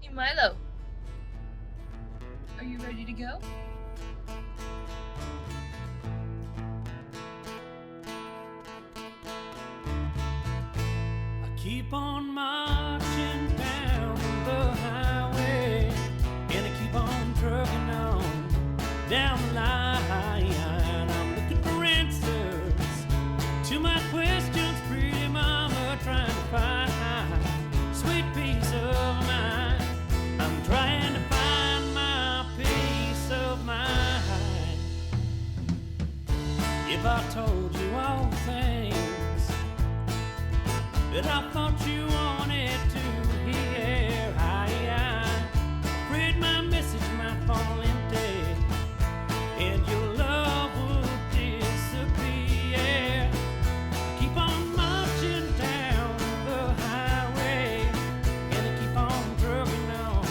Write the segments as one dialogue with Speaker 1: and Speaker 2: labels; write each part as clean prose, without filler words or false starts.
Speaker 1: Hey Milo, are you ready to go?
Speaker 2: I keep on marching down the highway, and I keep on trucking on down the line. I'm looking for answers to my questions, pretty mama, trying to find sweet peace of mind. I'm trying to find my peace of mind. If I told you all the things that I thought you wanted to hear, I'm afraid my message might fall empty and your love would disappear. Keep on marching down the highway, and I keep on trucking on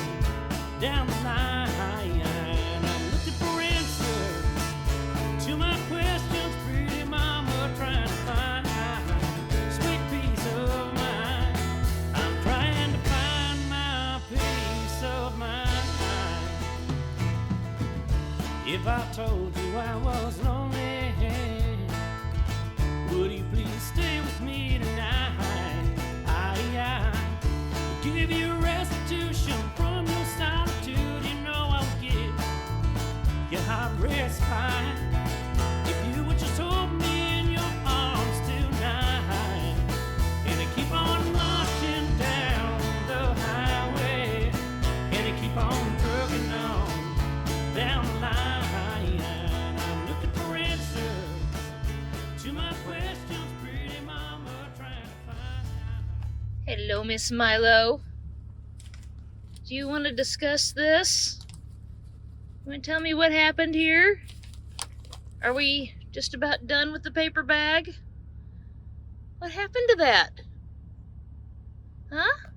Speaker 2: down the line. I'm looking for answers to my questions, pretty mama, trying to find sweet peace of mind. I'm trying to find my peace of mind. If I told you I was lonely, would you please stay with me tonight? I give you restitution from your solitude. You know I'll give your heart respite if you would just hold me in your arms tonight. And I keep on marching down the highway, and I keep on trucking on down the line. I'm looking for answers to my questions, pretty mama, trying to find.
Speaker 1: Hello, Miss Milo. Do you want to discuss this? You want to tell me what happened here? Are we just about done with the paper bag? What happened to that? Huh?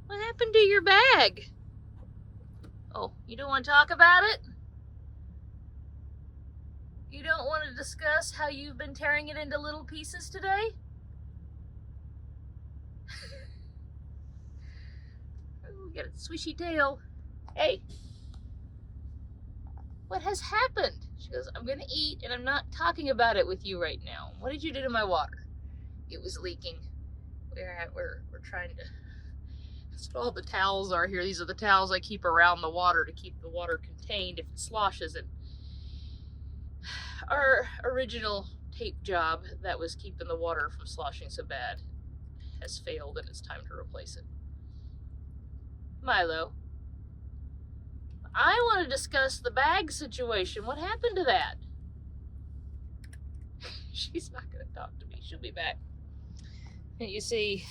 Speaker 1: What happened to your bag? Oh, you don't want to talk about it? You don't want to discuss how you've been tearing it into little pieces today? Ooh, got a swishy tail. Hey, what has happened? She goes, I'm gonna eat and I'm not talking about it with you right now. What did you do to my water? It was leaking. We're trying to, that's what all the towels are here. These are the towels I keep around the water to keep the water contained if it sloshes. And our original tape job that was keeping the water from sloshing so bad has failed, and it's time to replace it. Milo, I want to discuss the bag situation. What happened to that? She's not going to talk to me. She'll be back. And you see,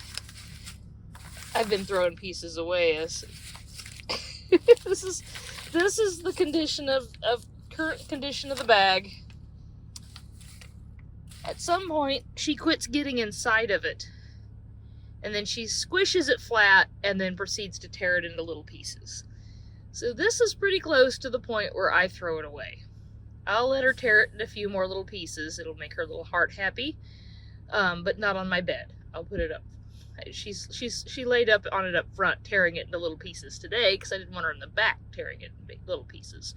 Speaker 1: I've been throwing pieces away. As this is the condition of current condition of the bag. At some point, she quits getting inside of it, and then she squishes it flat and then proceeds to tear it into little pieces. So this is pretty close to the point where I throw it away. I'll let her tear it into a few more little pieces. It'll make her little heart happy, but not on my bed. I'll put it up. She laid up on it up front, tearing it into little pieces today because I didn't want her in the back tearing it into little pieces.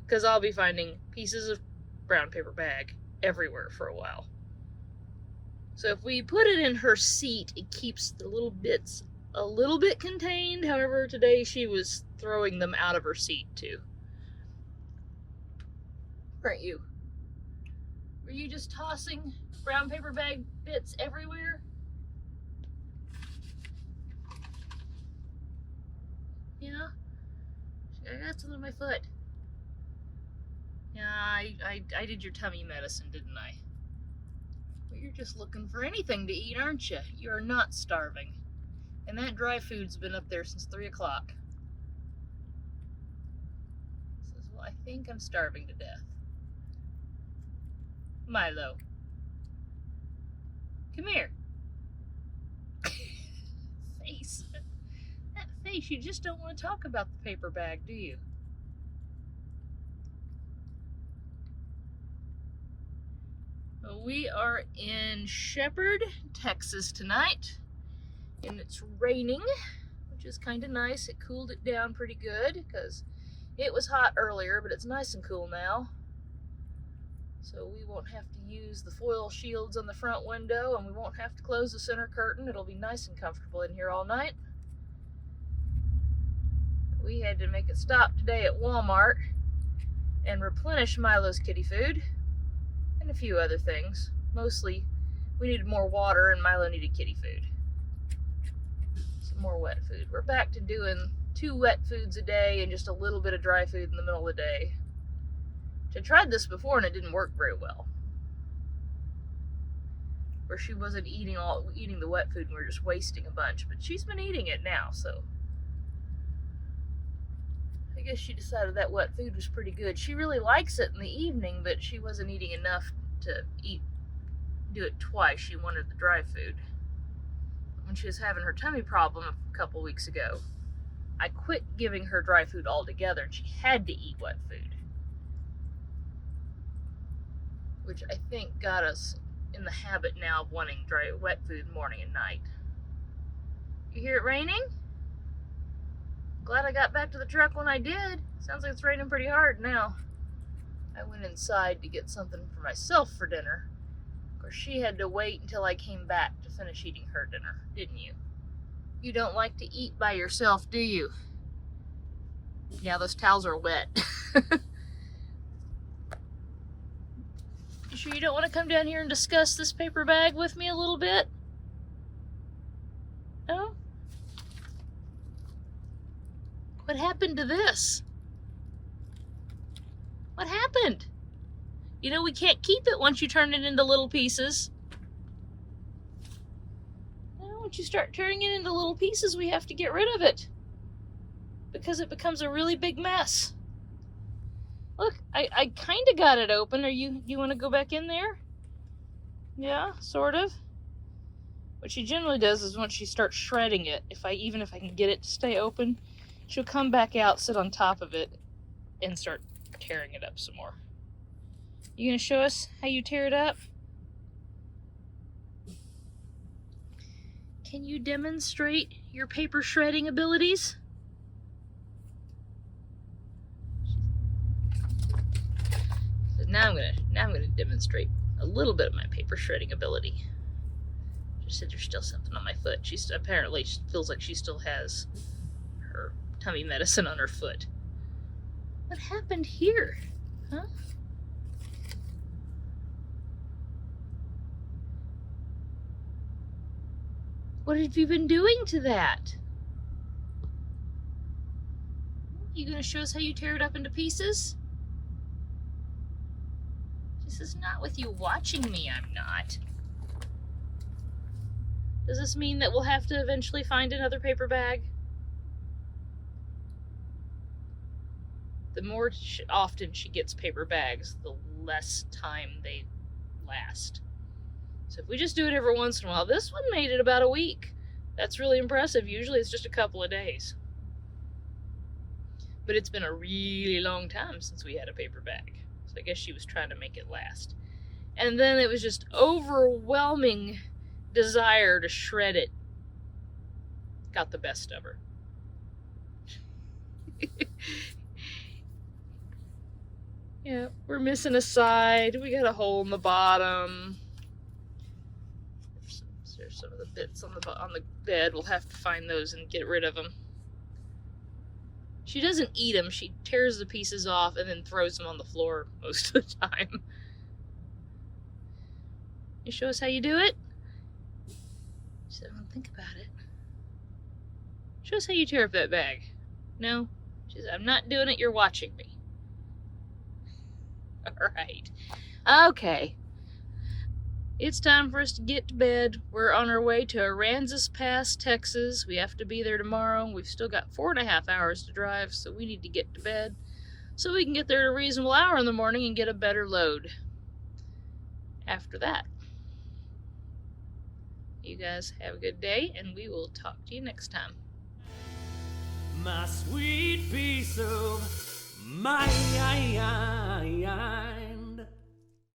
Speaker 1: Because I'll be finding pieces of brown paper bag everywhere for a while. So if we put it in her seat, it keeps the little bits a little bit contained. However, today she was throwing them out of her seat too. Weren't you? Were you just tossing brown paper bag bits everywhere? Yeah? I got some on my foot. Yeah, I did your tummy medicine, didn't I? Well, you're just looking for anything to eat, aren't you? You're not starving. And that dry food's been up there since 3 o'clock. Says, well, I think I'm starving to death. Milo. Come here. Face. That face, you just don't want to talk about the paper bag, do you? We are in Shepherd, Texas tonight, and it's raining, which which is kind of nice. It cooled it down pretty good because it was hot earlier, but it's nice and cool now. So we won't have to use the foil shields on the front window, and we won't have to close the center curtain. It'll be nice and comfortable in here all night. We had to make a stop today at Walmart and replenish Milo's kitty food and a few other things. Mostly we needed more water and Milo needed kitty food. Some more wet food. We're back to doing 2 wet foods a day and just a little bit of dry food in the middle of the day. I tried this before and it didn't work very well. Where she wasn't eating the wet food and we were just wasting a bunch, but she's been eating it now, so I guess she decided that wet food was pretty good. She really likes it in the evening, but she wasn't eating enough to do it twice. She wanted the dry food. When she was having her tummy problem a couple weeks ago, I quit giving her dry food altogether and she had to eat wet food, which I think got us in the habit now of wanting wet food morning and night. You hear it raining? Glad I got back to the truck when I did. Sounds like it's raining pretty hard now. I went inside to get something for myself for dinner. Of course, she had to wait until I came back to finish eating her dinner, didn't you? You don't like to eat by yourself, do you? Yeah, those towels are wet. You sure you don't want to come down here and discuss this paper bag with me a little bit? No? What happened to this? What happened? You know, we can't keep it once you turn it into little pieces. Now, once you start turning it into little pieces, we have to get rid of it, because it becomes a really big mess. Look, I kind of got it open. You want to go back in there? Yeah, sort of. What she generally does is once she starts shredding it, even if I can get it to stay open, she'll come back out, sit on top of it, and start tearing it up some more. You gonna show us how you tear it up? Can you demonstrate your paper shredding abilities? Now I'm gonna demonstrate a little bit of my paper shredding ability. Just said there's still something on my foot. She apparently feels like she still has her tummy medicine on her foot. What happened here? Huh? What have you been doing to that? You gonna show us how you tear it up into pieces? This is not with you watching me, I'm not. Does this mean that we'll have to eventually find another paper bag? The more often she gets paper bags, the less time they last. So if we just do it every once in a while, this one made it about a week. That's really impressive. Usually it's just a couple of days. But it's been a really long time since we had a paper bag. So I guess she was trying to make it last. And then it was just overwhelming desire to shred it. Got the best of her. Yeah, we're missing a side. We got a hole in the bottom. There's some of the bits on the bed. We'll have to find those and get rid of them. She doesn't eat them. She tears the pieces off and then throws them on the floor most of the time. You show us how you do it? She said, well, think about it. Show us how you tear up that bag. No? She said, I'm not doing it. You're watching me. All right. Okay. It's time for us to get to bed. We're on our way to Aransas Pass, Texas. We have to be there tomorrow. We've still got 4.5 hours to drive, so we need to get to bed so we can get there at a reasonable hour in the morning and get a better load after that. You guys have a good day, and we will talk to you next time.
Speaker 2: My sweet piece of my